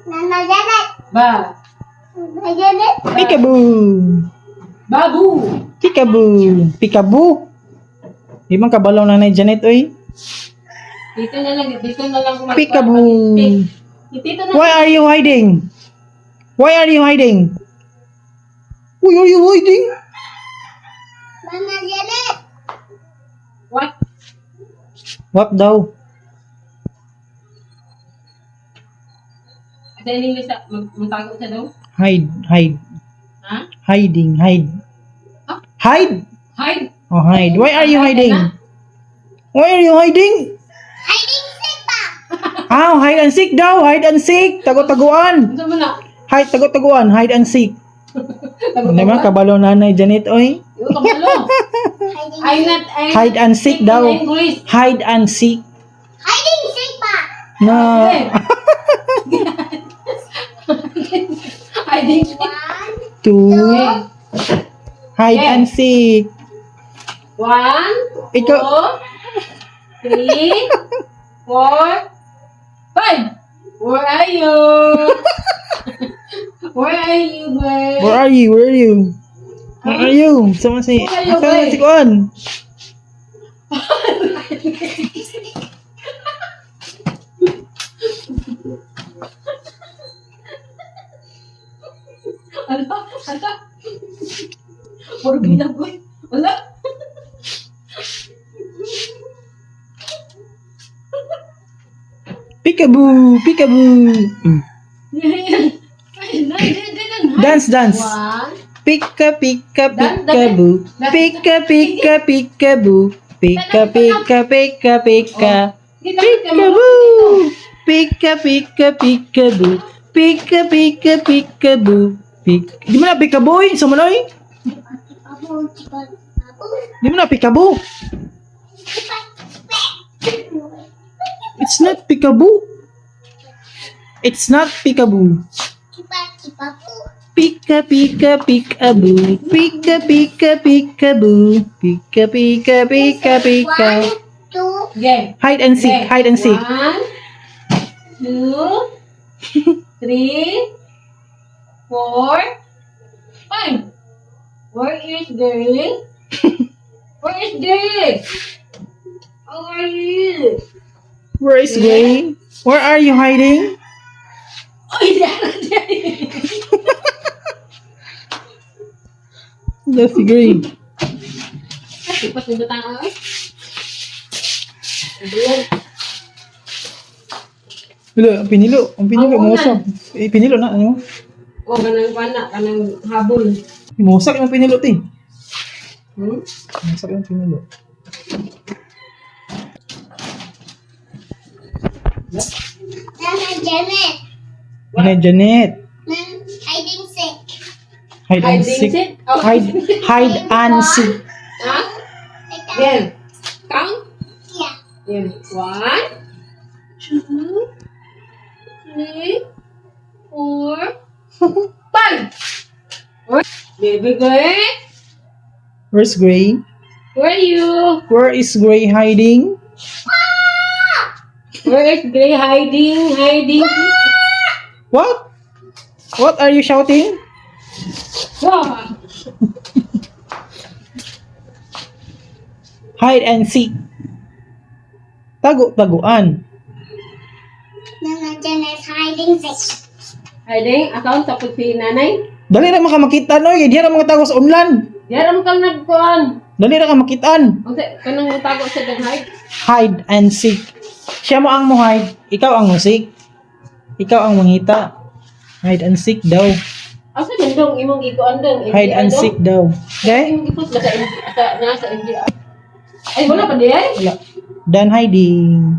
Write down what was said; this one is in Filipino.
Nana Janet. Ba. Nana Janet. Peekaboo. Babu. Peekaboo. Peekaboo. Di man kabalaw na na Janet, oy. Dito na lang kumakuha. Peekaboo. Dito na. Why are you hiding? Why are you hiding? Why are you hiding? Nana Janet. What? What daw? Sa English, magtago siya daw? Hide. Ha? Hiding. Hide. Huh? Hide? Hide. Oh, hide. Why are you hiding? Why are you hiding? Hiding sick pa. Ah, hide and seek daw. Hide and seek. Tago-taguan. Ano mo na? Hide, tago-taguan. Hide and seek. Hindi man, kabalo nanay Janet, oy. Yung kabalo. Hide and seek daw. English. Hide and seek. Hiding sick pa. Na. Hiding. Two. Okay. Hide Yeah. and seek. 1, Ikaw. 2, 3, 4, 5. Where are you? Where are you, girl? Where are you? Where are you? Where are you? Sama si... Where are you, Asa na babe? si Kuan? Ala. Puro bilang ko. Ala. Peekaboo! Peekaboo! Dance, dance. 1. Pika, pika, Dan- peekaboo. dan- Pika, pika, peekaboo. Pika, pika, pika, pika. Peekaboo! Pika, pika, peekaboo. Pika, pika, peekaboo. Di mo na peekaboo? Sa maloy? Apo, chipan. Apo. Di mo na peekaboo? It's not peekaboo. It's not peekaboo. Chipa po. Pika, pika, peekaboo. Pika, pika, peekaboo. Pika, pika, pika, pika. 1, 2, Game. Hide and seek, hide and seek. 1, 2, 3, 4, 5. Where is Derek? Where is Derek? How are you? Where is Gray? Where are you hiding? Oh, Derek. That's Gray. Ipas na tayo eh. Ayan. Wala, ang pinilo. Ang pinilo, Ang mausap. Eh, pinilo na, ano? O, kanang pana, kanang habol. Mausap yung pinilo, ti. Hmm? Mausap yung pinilo. Nana Janet. Ano, Janet? Hiding sick. Hide and Hiding seek. seek? Oh. Hide and seek. Ha? Yan. Count? Yeah. Yan. 1, 2, 3, 4, 5. Baby girl, Where's Gray? where are you? Where is Gray hiding? Where is Gray hiding? Hiding? What? What are you shouting? Wow. Hide and seek. Tago-taguan. Nana Janet hiding sick. Hiding? Account tapos si nanay? Dali na makamakita, no? Kaya di na mga tago sa unlan. Diyan kang nagkuhan. Dali na ka makitaan. Kasi kanang tago sa dang hide. Hide and seek. Siya mo ang mo hide. Ikaw ang musik. Ikaw ang mangita. Hide and seek daw. Asa nandong imong ikuan dong? Hide and seek daw. Okay? Imong ipos na sa NGR. Ay, wala pa di ay? Wala. Done hiding.